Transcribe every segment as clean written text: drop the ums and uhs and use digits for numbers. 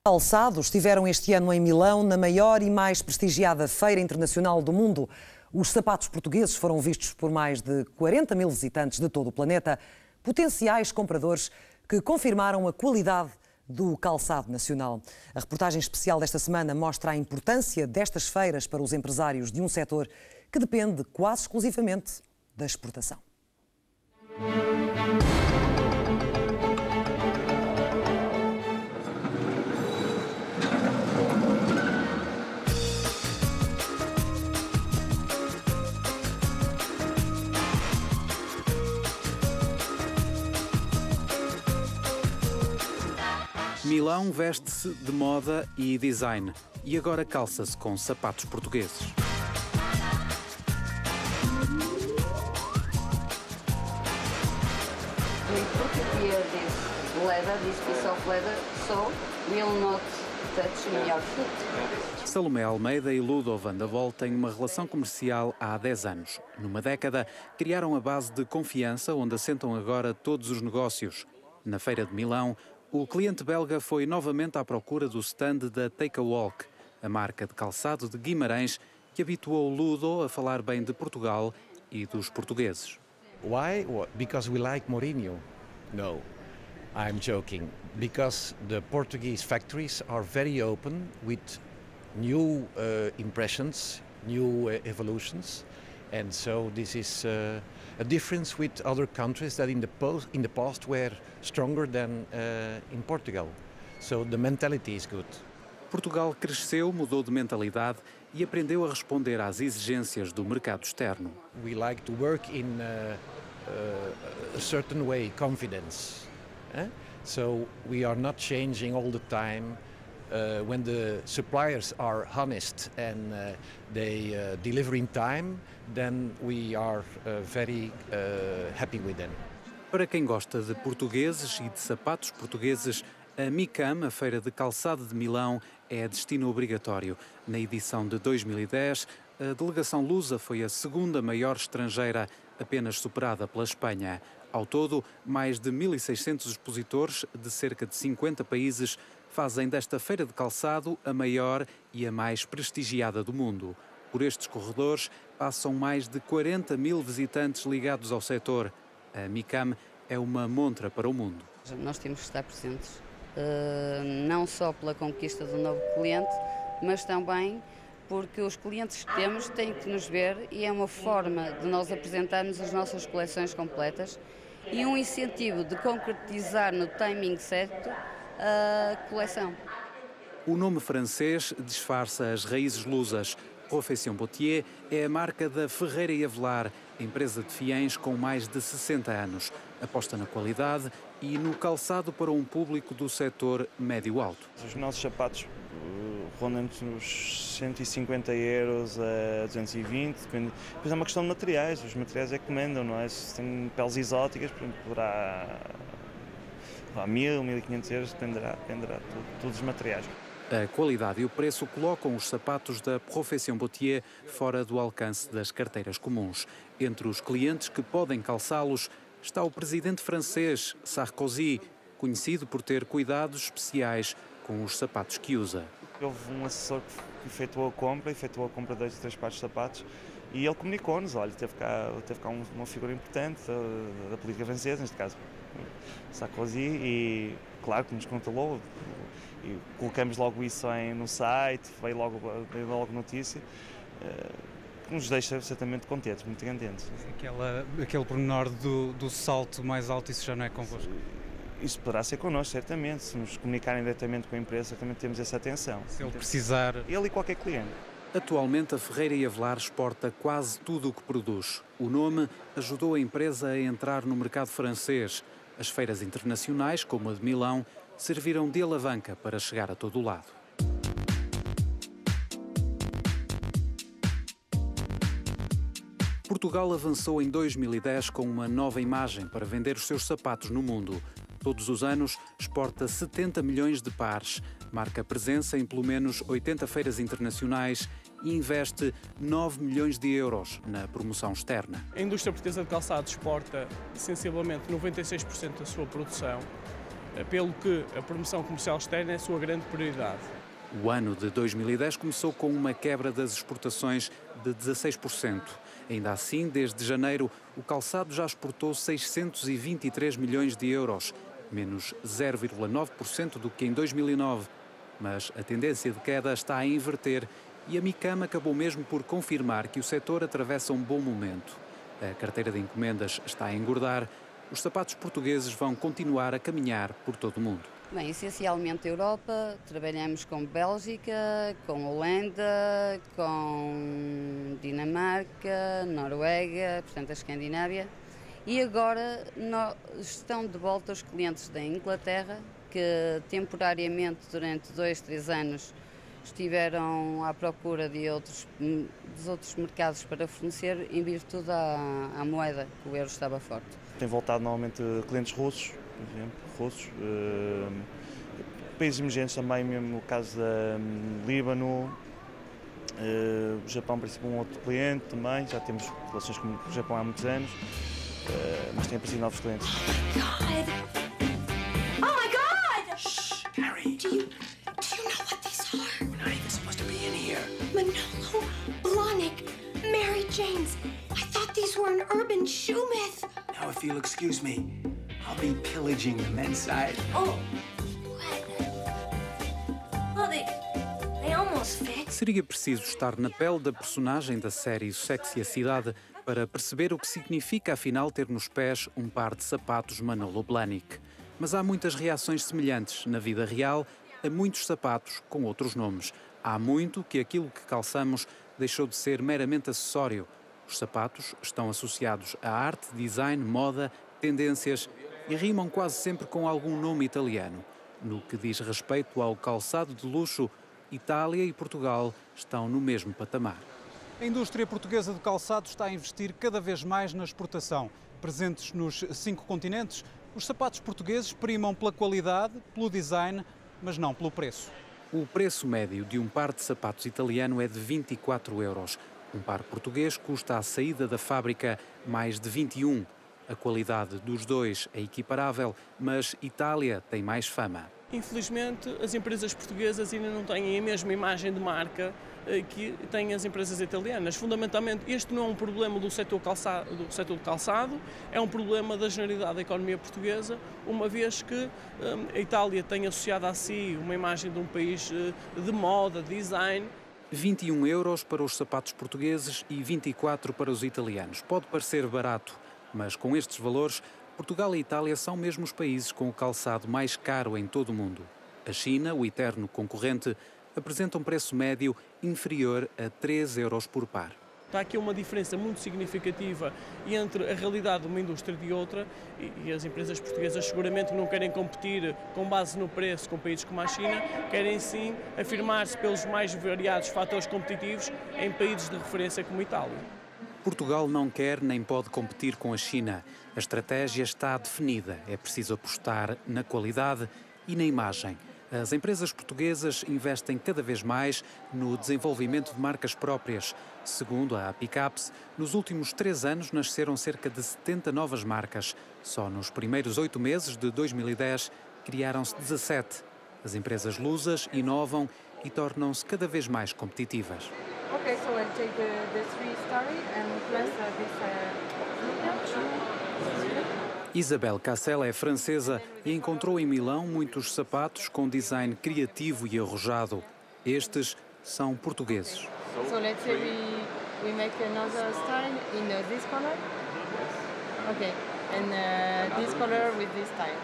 Calçados estiveram este ano em Milão, na maior e mais prestigiada feira internacional do mundo. Os sapatos portugueses foram vistos por mais de 40 mil visitantes de todo o planeta, potenciais compradores que confirmaram a qualidade do calçado nacional. A reportagem especial desta semana mostra a importância destas feiras para os empresários de um setor que depende quase exclusivamente da exportação. Milão veste-se de moda e design e agora calça-se com sapatos portugueses. Salomé Almeida e Ludo van der Vol têm uma relação comercial há 10 anos. Numa década, criaram a base de confiança onde assentam agora todos os negócios. Na Feira de Milão, o cliente belga foi novamente à procura do stand da Take a Walk, a marca de calçado de Guimarães que habituou Ludo a falar bem de Portugal e dos portugueses. Why? Because we like Mourinho? No, I'm joking. Because the Portuguese factories are very open with new impressions, new evolutions, and so this is a difference with other countries that in the past were stronger than in Portugal. So the mentality is good. Portugal cresceu, mudou de mentalidade e aprendeu a responder às exigências do mercado externo. We like to work in a certain way, confidence. So we are not changing all the time. When the suppliers are honest and they deliver in time, then we are very happy with them. Para quem gosta de portugueses e de sapatos portugueses, a MICAM, a Feira de Calçado de Milão, é destino obrigatório. Na edição de 2010, a delegação lusa foi a segunda maior estrangeira, apenas superada pela Espanha. Ao todo, mais de 1.600 expositores de cerca de 50 países fazem desta feira de calçado a maior e a mais prestigiada do mundo. Por estes corredores passam mais de 40 mil visitantes ligados ao setor. A MICAM é uma montra para o mundo. Nós temos que estar presentes, não só pela conquista do novo cliente, mas também porque os clientes que temos têm que nos ver e é uma forma de nós apresentarmos as nossas coleções completas e um incentivo de concretizar no timing certo a coleção. O nome francês disfarça as raízes lusas. Profession Boutier é a marca da Ferreira e Avelar, empresa de fiéis com mais de 60 anos. Aposta na qualidade e no calçado para um público do setor médio-alto. Os nossos sapatos rondam entre os 150 euros a 220, depois é uma questão de materiais, os materiais é que mandam, não é? Se tem peles exóticas, poderá 1.000, 1.500 euros, dependerá todos os materiais. A qualidade e o preço colocam os sapatos da Profession Boutier fora do alcance das carteiras comuns. Entre os clientes que podem calçá-los está o presidente francês, Sarkozy, conhecido por ter cuidados especiais com os sapatos que usa. Houve um assessor que efetuou a compra de 2 ou 3 pares de sapatos e ele comunicou-nos, olha, teve cá uma figura importante da política francesa, neste caso Sarkozy, e claro que nos controlou. E colocamos logo isso no site, veio logo notícia, que nos deixa certamente contentes, muito contentes. Aquele pormenor do salto mais alto, isso já não é convosco? Isso poderá ser connosco, certamente. Se nos comunicarem diretamente com a empresa, certamente temos essa atenção. Se ele precisar... Ele e qualquer cliente. Atualmente, a Ferreira e Avelar exporta quase tudo o que produz. O nome ajudou a empresa a entrar no mercado francês. As feiras internacionais, como a de Milão, serviram de alavanca para chegar a todo o lado. Portugal avançou em 2010 com uma nova imagem para vender os seus sapatos no mundo. Todos os anos exporta 70 milhões de pares, marca presença em pelo menos 80 feiras internacionais e investe 9 milhões de euros na promoção externa. A indústria portuguesa de calçado exporta sensivelmente 96% da sua produção pelo que a promoção comercial externa é a sua grande prioridade. O ano de 2010 começou com uma quebra das exportações de 16%. Ainda assim, desde janeiro, o calçado já exportou 623 milhões de euros, menos 0,9% do que em 2009. Mas a tendência de queda está a inverter e a Micam acabou mesmo por confirmar que o setor atravessa um bom momento. A carteira de encomendas está a engordar. Os sapatos portugueses vão continuar a caminhar por todo o mundo. Bem, essencialmente Europa, trabalhamos com Bélgica, com Holanda, com Dinamarca, Noruega, portanto a Escandinávia. E agora estão de volta os clientes da Inglaterra, que temporariamente durante 2, 3 anos estiveram à procura dos outros mercados para fornecer em virtude à moeda, que o euro estava forte. Tem voltado novamente clientes russos, por exemplo, países emergentes também, mesmo no caso da Líbano, o Japão, por exemplo, um outro cliente também, já temos relações com o Japão há muitos anos, mas tem aparecido novos clientes. Oh my God! Shh, Harry. Do you know what these are? We're not even supposed to be in here. Manolo Blahnik, Mary Jane's. I thought these were an urban shoe myth. Now, if you'll excuse me, I'll be pillaging the men's side. Oh, what? Well, they almost fit. Seria preciso estar na pele da personagem da série Sexy a Cidade para perceber o que significa, afinal, ter nos pés um par de sapatos Manolo Blahnik. Mas há muitas reações semelhantes na vida real a muitos sapatos com outros nomes. Há muito que aquilo que calçamos deixou de ser meramente acessório. Os sapatos estão associados a arte, design, moda, tendências e rimam quase sempre com algum nome italiano. No que diz respeito ao calçado de luxo, Itália e Portugal estão no mesmo patamar. A indústria portuguesa do calçado está a investir cada vez mais na exportação. Presentes nos 5 continentes, os sapatos portugueses primam pela qualidade, pelo design, mas não pelo preço. O preço médio de um par de sapatos italiano é de 24 euros. Um par português custa à saída da fábrica mais de 21. A qualidade dos dois é equiparável, mas Itália tem mais fama. Infelizmente, as empresas portuguesas ainda não têm a mesma imagem de marca que têm as empresas italianas. Fundamentalmente, este não é um problema do setor do calçado, é um problema da generalidade da economia portuguesa, uma vez que a Itália tem associado a si uma imagem de um país de moda, design. 21 euros para os sapatos portugueses e 24 para os italianos. Pode parecer barato, mas com estes valores, Portugal e Itália são mesmo os países com o calçado mais caro em todo o mundo. A China, o eterno concorrente, apresenta um preço médio inferior a 3 euros por par. Está aqui uma diferença muito significativa entre a realidade de uma indústria e de outra, e as empresas portuguesas seguramente não querem competir com base no preço com países como a China, querem sim afirmar-se pelos mais variados fatores competitivos em países de referência como a Itália. Portugal não quer nem pode competir com a China. A estratégia está definida. É preciso apostar na qualidade e na imagem. As empresas portuguesas investem cada vez mais no desenvolvimento de marcas próprias. Segundo a Apicaps, nos últimos 3 anos nasceram cerca de 70 novas marcas. Só nos primeiros 8 meses de 2010 criaram-se 17. As empresas lusas inovam e tornam-se cada vez mais competitivas. Okay, so I'll take the 3-story and plus Isabelle Cassel é francesa e encontrou em Milão muitos sapatos com design criativo e arrojado. Estes são portugueses. So let's say we make another style in this color. Okay, and this color with this style.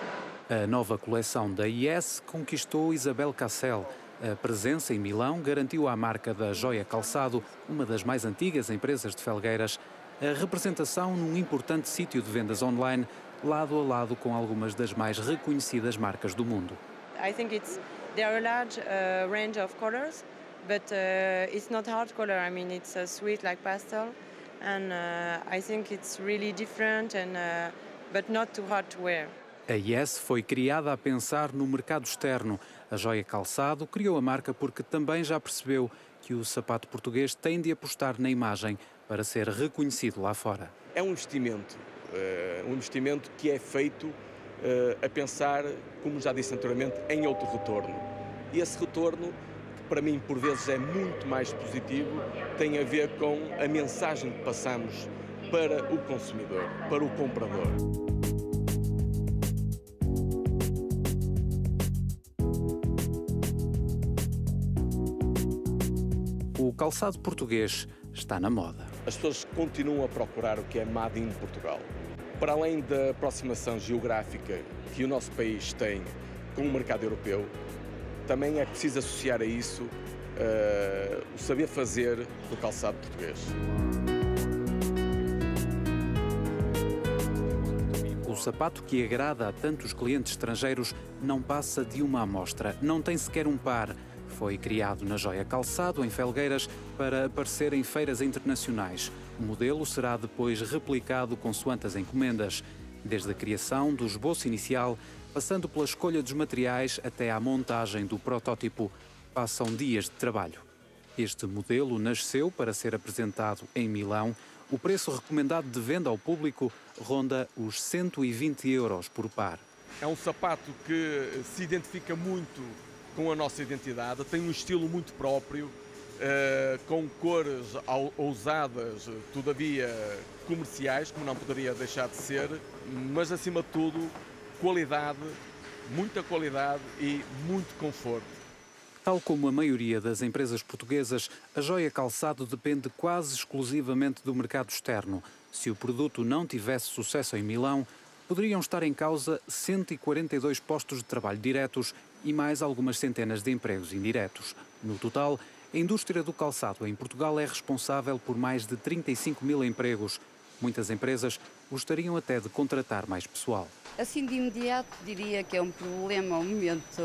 A nova coleção da IS conquistou Isabelle Cassel. A presença em Milão garantiu à marca da Joia Calçado, uma das mais antigas empresas de Felgueiras, a representação num importante sítio de vendas online, lado a lado com algumas das mais reconhecidas marcas do mundo. I think there are a large range of colors, but it's not hard color. I mean, it's sweet like pastel, and I think it's really different, and but not too hard to wear. A IS foi criada a pensar no mercado externo. A Joia Calçado criou a marca porque também já percebeu que o sapato português tem de apostar na imagem para ser reconhecido lá fora. É um investimento que é feito a pensar, como já disse anteriormente, em outro retorno. E esse retorno, que para mim por vezes é muito mais positivo, tem a ver com a mensagem que passamos para o consumidor, para o comprador. O calçado português está na moda. As pessoas continuam a procurar o que é Made in Portugal. Para além da aproximação geográfica que o nosso país tem com o mercado europeu, também é preciso associar a isso o saber fazer do calçado português. O sapato que agrada a tantos clientes estrangeiros não passa de uma amostra, não tem sequer um par. Foi criado na Joia Calçado, em Felgueiras, para aparecer em feiras internacionais. O modelo será depois replicado consoante as encomendas, desde a criação do esboço inicial, passando pela escolha dos materiais até à montagem do protótipo. Passam dias de trabalho. Este modelo nasceu para ser apresentado em Milão. O preço recomendado de venda ao público ronda os 120 € por par. É um sapato que se identifica muito com a nossa identidade, tem um estilo muito próprio, com cores ousadas, todavia comerciais, como não poderia deixar de ser, mas acima de tudo, qualidade, muita qualidade e muito conforto. Tal como a maioria das empresas portuguesas, a Joia Calçado depende quase exclusivamente do mercado externo. Se o produto não tivesse sucesso em Milão, poderiam estar em causa 142 postos de trabalho diretos e mais algumas centenas de empregos indiretos. No total, a indústria do calçado em Portugal é responsável por mais de 35 mil empregos. Muitas empresas gostariam até de contratar mais pessoal. Assim, de imediato, diria que é um problema ao momento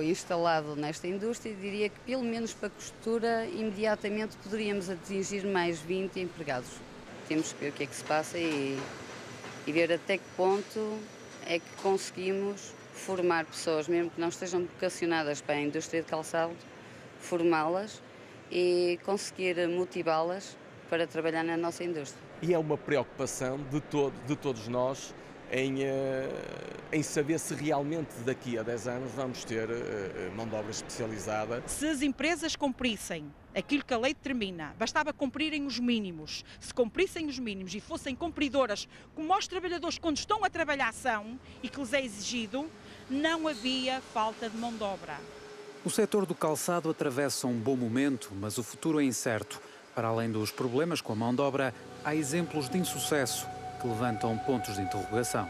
instalado nesta indústria. Diria que, pelo menos para a costura, imediatamente poderíamos atingir mais 20 empregados. Temos que ver o que é que se passa e ver até que ponto é que conseguimos formar pessoas, mesmo que não estejam vocacionadas para a indústria de calçado, formá-las e conseguir motivá-las para trabalhar na nossa indústria. E é uma preocupação de todos nós em saber se realmente daqui a 10 anos vamos ter mão de obra especializada. Se as empresas cumprissem aquilo que a lei determina, bastava cumprirem os mínimos. Se cumprissem os mínimos e fossem cumpridoras, como os trabalhadores quando estão a trabalhar são e que lhes é exigido, não havia falta de mão de obra. O setor do calçado atravessa um bom momento, mas o futuro é incerto. Para além dos problemas com a mão de obra, há exemplos de insucesso que levantam pontos de interrogação.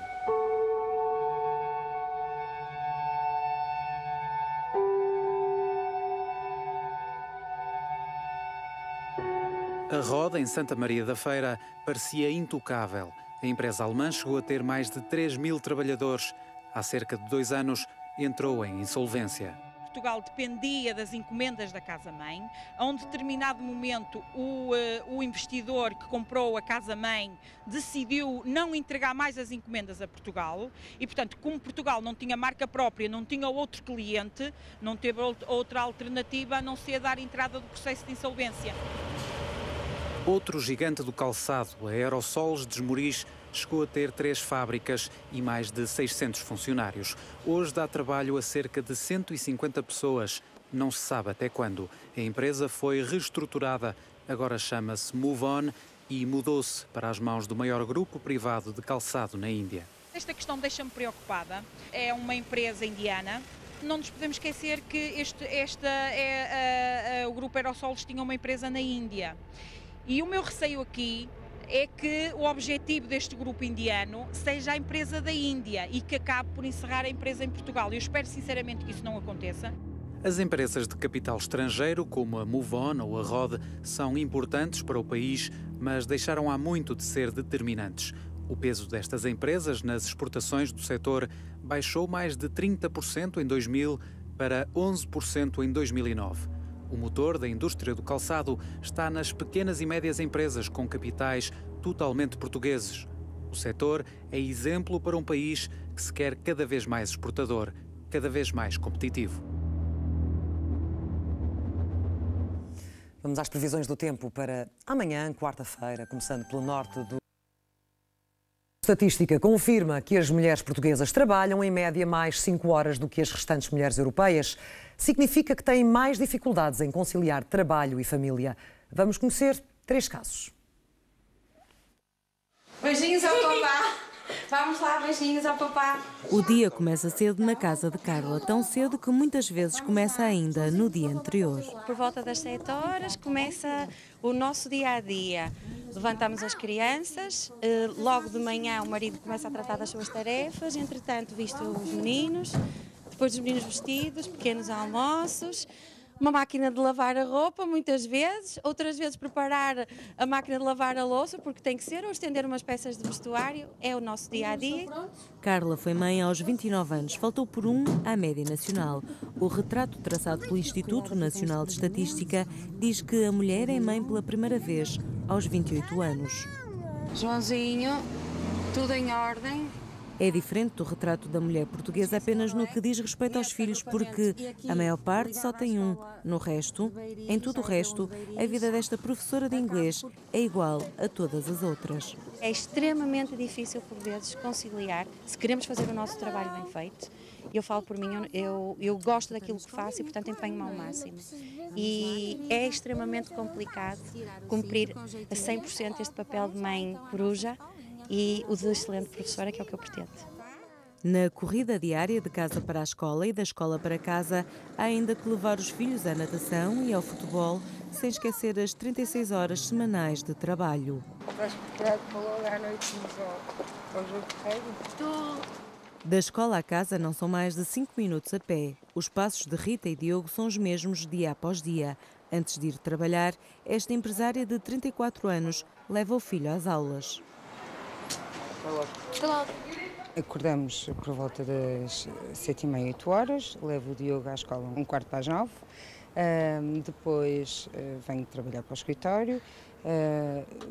A Roda, em Santa Maria da Feira, parecia intocável. A empresa alemã chegou a ter mais de 3 mil trabalhadores. Há cerca de 2 anos, entrou em insolvência. Portugal dependia das encomendas da casa-mãe. A um determinado momento, o investidor que comprou a casa-mãe decidiu não entregar mais as encomendas a Portugal e, portanto, como Portugal não tinha marca própria, não tinha outro cliente, não teve outra alternativa a não ser dar entrada do processo de insolvência. Outro gigante do calçado, a Aerosols de Esmoriz, chegou a ter 3 fábricas e mais de 600 funcionários. Hoje dá trabalho a cerca de 150 pessoas. Não se sabe até quando. A empresa foi reestruturada. Agora chama-se Move On e mudou-se para as mãos do maior grupo privado de calçado na Índia. Esta questão deixa-me preocupada. É uma empresa indiana. Não nos podemos esquecer que o grupo Aerosols tinha uma empresa na Índia. E o meu receio aqui é que o objetivo deste grupo indiano seja a empresa da Índia e que acabe por encerrar a empresa em Portugal. Eu espero sinceramente que isso não aconteça. As empresas de capital estrangeiro, como a Move On ou a Rode, são importantes para o país, mas deixaram há muito de ser determinantes. O peso destas empresas nas exportações do setor baixou mais de 30% em 2000 para 11% em 2009. O motor da indústria do calçado está nas pequenas e médias empresas com capitais totalmente portugueses. O setor é exemplo para um país que se quer cada vez mais exportador, cada vez mais competitivo. Vamos às previsões do tempo para amanhã, quarta-feira, começando pelo norte do A estatística confirma que as mulheres portuguesas trabalham em média mais 5 horas do que as restantes mulheres europeias. Significa que têm mais dificuldades em conciliar trabalho e família. Vamos conhecer 3 casos. Beijinhos ao papá. Vamos lá, beijinhos ao papá. O dia começa cedo na casa de Carla, tão cedo que muitas vezes começa ainda no dia anterior. Por volta das 7 horas começa o nosso dia-a-dia. Levantamos as crianças, logo de manhã o marido começa a tratar das suas tarefas, entretanto visto os meninos, depois dos meninos vestidos, pequenos almoços, uma máquina de lavar a roupa muitas vezes, outras vezes preparar a máquina de lavar a louça, porque tem que ser, ou estender umas peças de vestuário, é o nosso dia-a-dia. Carla foi mãe aos 29 anos, faltou por um à média nacional. O retrato traçado pelo Instituto Nacional de Estatística diz que a mulher é mãe pela primeira vez aos 28 anos. Joãozinho, tudo em ordem. É diferente do retrato da mulher portuguesa apenas no que diz respeito aos filhos, porque a maior parte só tem um. No resto, em tudo o resto, a vida desta professora de inglês é igual a todas as outras. É extremamente difícil, por vezes, conciliar, se queremos fazer o nosso trabalho bem feito. Eu falo por mim, eu gosto daquilo que faço e, portanto, empenho-me ao máximo. E é extremamente complicado cumprir a 100% este papel de mãe coruja e o de excelente professora, que é o que eu pretendo. Na corrida diária de casa para a escola e da escola para casa, há ainda que levar os filhos à natação e ao futebol, sem esquecer as 36 horas semanais de trabalho. Estás preparado para logo à noite ao jogo de rugby? Estou. Da escola à casa não são mais de 5 minutos a pé. Os passos de Rita e Diogo são os mesmos dia após dia. Antes de ir trabalhar, esta empresária de 34 anos leva o filho às aulas. Acordamos por volta das 7h30, 8 horas, levo o Diogo à escola 8h45. Depois venho trabalhar para o escritório,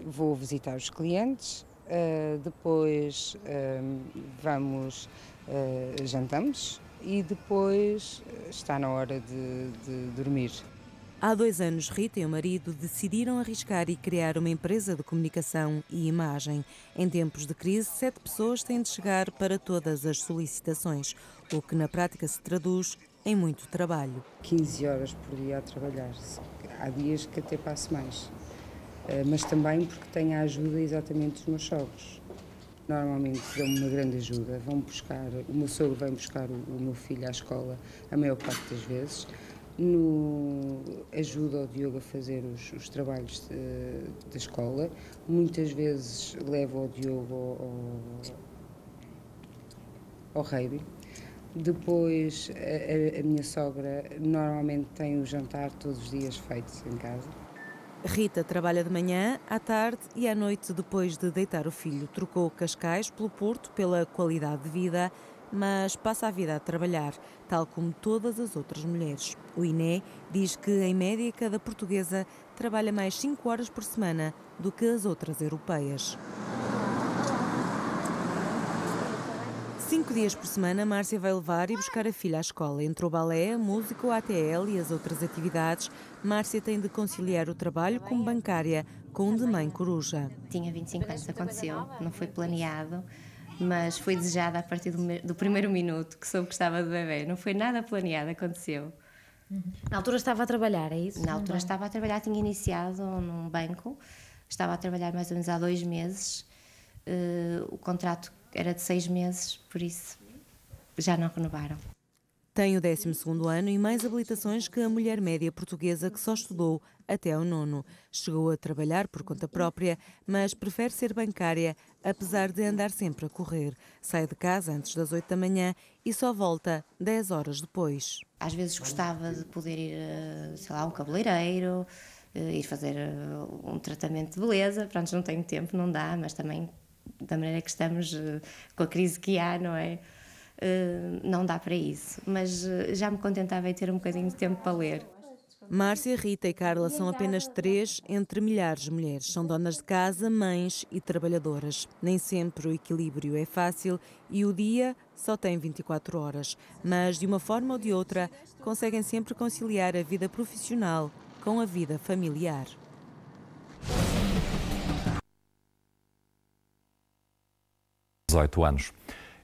vou visitar os clientes, depois jantamos e depois está na hora de dormir. Há 2 anos, Rita e o marido decidiram arriscar e criar uma empresa de comunicação e imagem. Em tempos de crise, 7 pessoas têm de chegar para todas as solicitações, o que na prática se traduz em muito trabalho. 15 horas por dia a trabalhar. Há dias que até passo mais, mas também porque tenho a ajuda exatamente dos meus sogros. Normalmente dão-me uma grande ajuda. O meu sogro vem buscar o meu filho à escola a maior parte das vezes. Ajuda o Diogo a fazer os trabalhos da escola. Muitas vezes levo o Diogo ao rugby. Depois a minha sogra normalmente tem o jantar todos os dias feito em casa. Rita trabalha de manhã, à tarde e à noite depois de deitar o filho. Trocou Cascais pelo Porto pela qualidade de vida, mas passa a vida a trabalhar, tal como todas as outras mulheres. O INE diz que, em média, cada portuguesa trabalha mais 5 horas por semana do que as outras europeias. 5 dias por semana, Márcia vai levar e buscar a filha à escola. Entre o balé, a música, o ATL e as outras atividades, Márcia tem de conciliar o trabalho como bancária com o de mãe coruja. Tinha 25 anos, aconteceu, não foi planeado, mas foi desejada a partir do primeiro minuto que soube que estava de bebê. Não foi nada planeado, aconteceu. Na altura estava a trabalhar, é isso? Na altura estava a trabalhar, tinha iniciado num banco, estava a trabalhar mais ou menos há 2 meses. O contrato era de 6 meses, por isso já não renovaram. Tem o 12º ano e mais habilitações que a mulher média portuguesa que só estudou até ao 9º. Chegou a trabalhar por conta própria, mas prefere ser bancária, apesar de andar sempre a correr. Sai de casa antes das 8 da manhã e só volta 10 horas depois. Às vezes gostava de poder ir, sei lá, a um cabeleireiro, ir fazer um tratamento de beleza. Pronto, não tenho tempo, não dá, mas também da maneira que estamos com a crise que há, não é? Não dá para isso, mas já me contentava em ter um bocadinho de tempo para ler. Márcia, Rita e Carla são apenas 3 entre milhares de mulheres. São donas de casa, mães e trabalhadoras. Nem sempre o equilíbrio é fácil e o dia só tem 24 horas. Mas, de uma forma ou de outra, conseguem sempre conciliar a vida profissional com a vida familiar. 18 anos.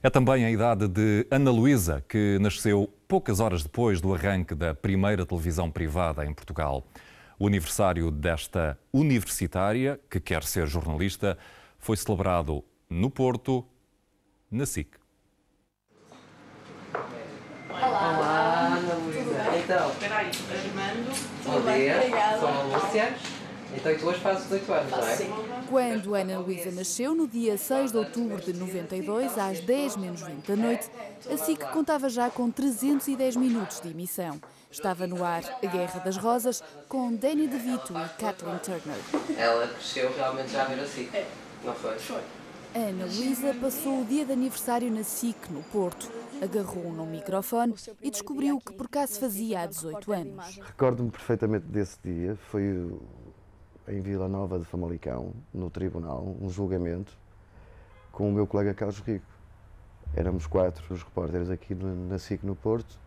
É também a idade de Ana Luísa, que nasceu poucas horas depois do arranque da primeira televisão privada em Portugal. O aniversário desta universitária, que quer ser jornalista, foi celebrado no Porto, na SIC. Olá, Ana Luísa. Então, bom dia, sou a Lúcia. Então, e tu hoje fazes 18 anos, não é? Quando Ana Luísa nasceu, no dia 6 de outubro de 92, às 10:20 da noite, a SIC contava já com 310 minutos de emissão. Estava no ar A Guerra das Rosas, com Danny DeVito e Kathleen Turner. Ela cresceu realmente já a ver a SIC, não foi? Foi. Ana Luísa passou o dia de aniversário na SIC, no Porto. Agarrou num microfone e descobriu que por cá se fazia há 18 anos. Recordo-me perfeitamente desse dia. Foi em Vila Nova de Famalicão, no tribunal, um julgamento com o meu colega Carlos Rico. Éramos 4 os repórteres aqui na SIC no Porto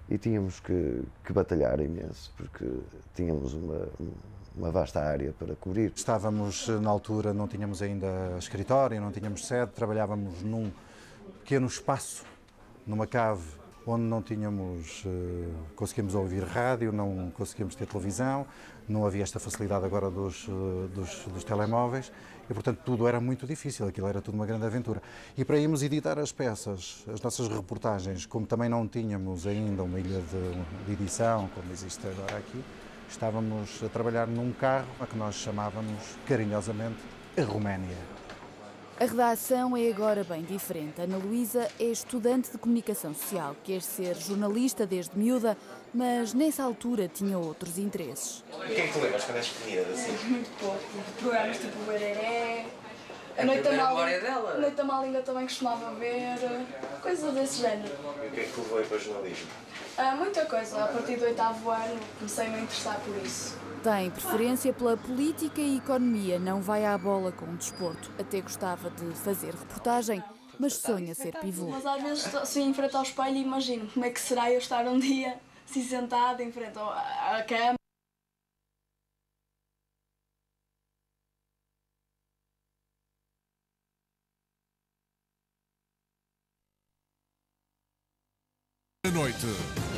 e tínhamos que batalhar imenso, porque tínhamos uma vasta área para cobrir. Estávamos, na altura, não tínhamos ainda escritório, não tínhamos sede, trabalhávamos num pequeno espaço, numa cave, onde não tínhamos, conseguíamos ouvir rádio, não conseguíamos ter televisão, não havia esta facilidade agora dos telemóveis e, portanto, tudo era muito difícil, aquilo era tudo uma grande aventura. E para irmos editar as peças, as nossas reportagens, como também não tínhamos ainda uma ilha de edição, como existe agora aqui, estávamos a trabalhar num carro a que nós chamávamos carinhosamente a Roménia. A redação é agora bem diferente. Ana Luísa é estudante de comunicação social, quer ser jornalista desde miúda, mas nessa altura tinha outros interesses. O que é que tu lembras quando és pequenina assim? Muito pouco. Programas tipo Bereré, A primeira memória dela? Noite da Malinga também costumava ver, coisas desse género. E o que é que tu levou para o jornalismo? Muita coisa. A partir do 8º ano comecei-me a interessar por isso. Tem preferência pela política e economia, não vai à bola com o desporto. Até gostava de fazer reportagem, mas sonha ser pivô. Mas às vezes, se em frente ao espelho, imagino como é que será eu estar um dia assim sentada em frente à cama. Da noite.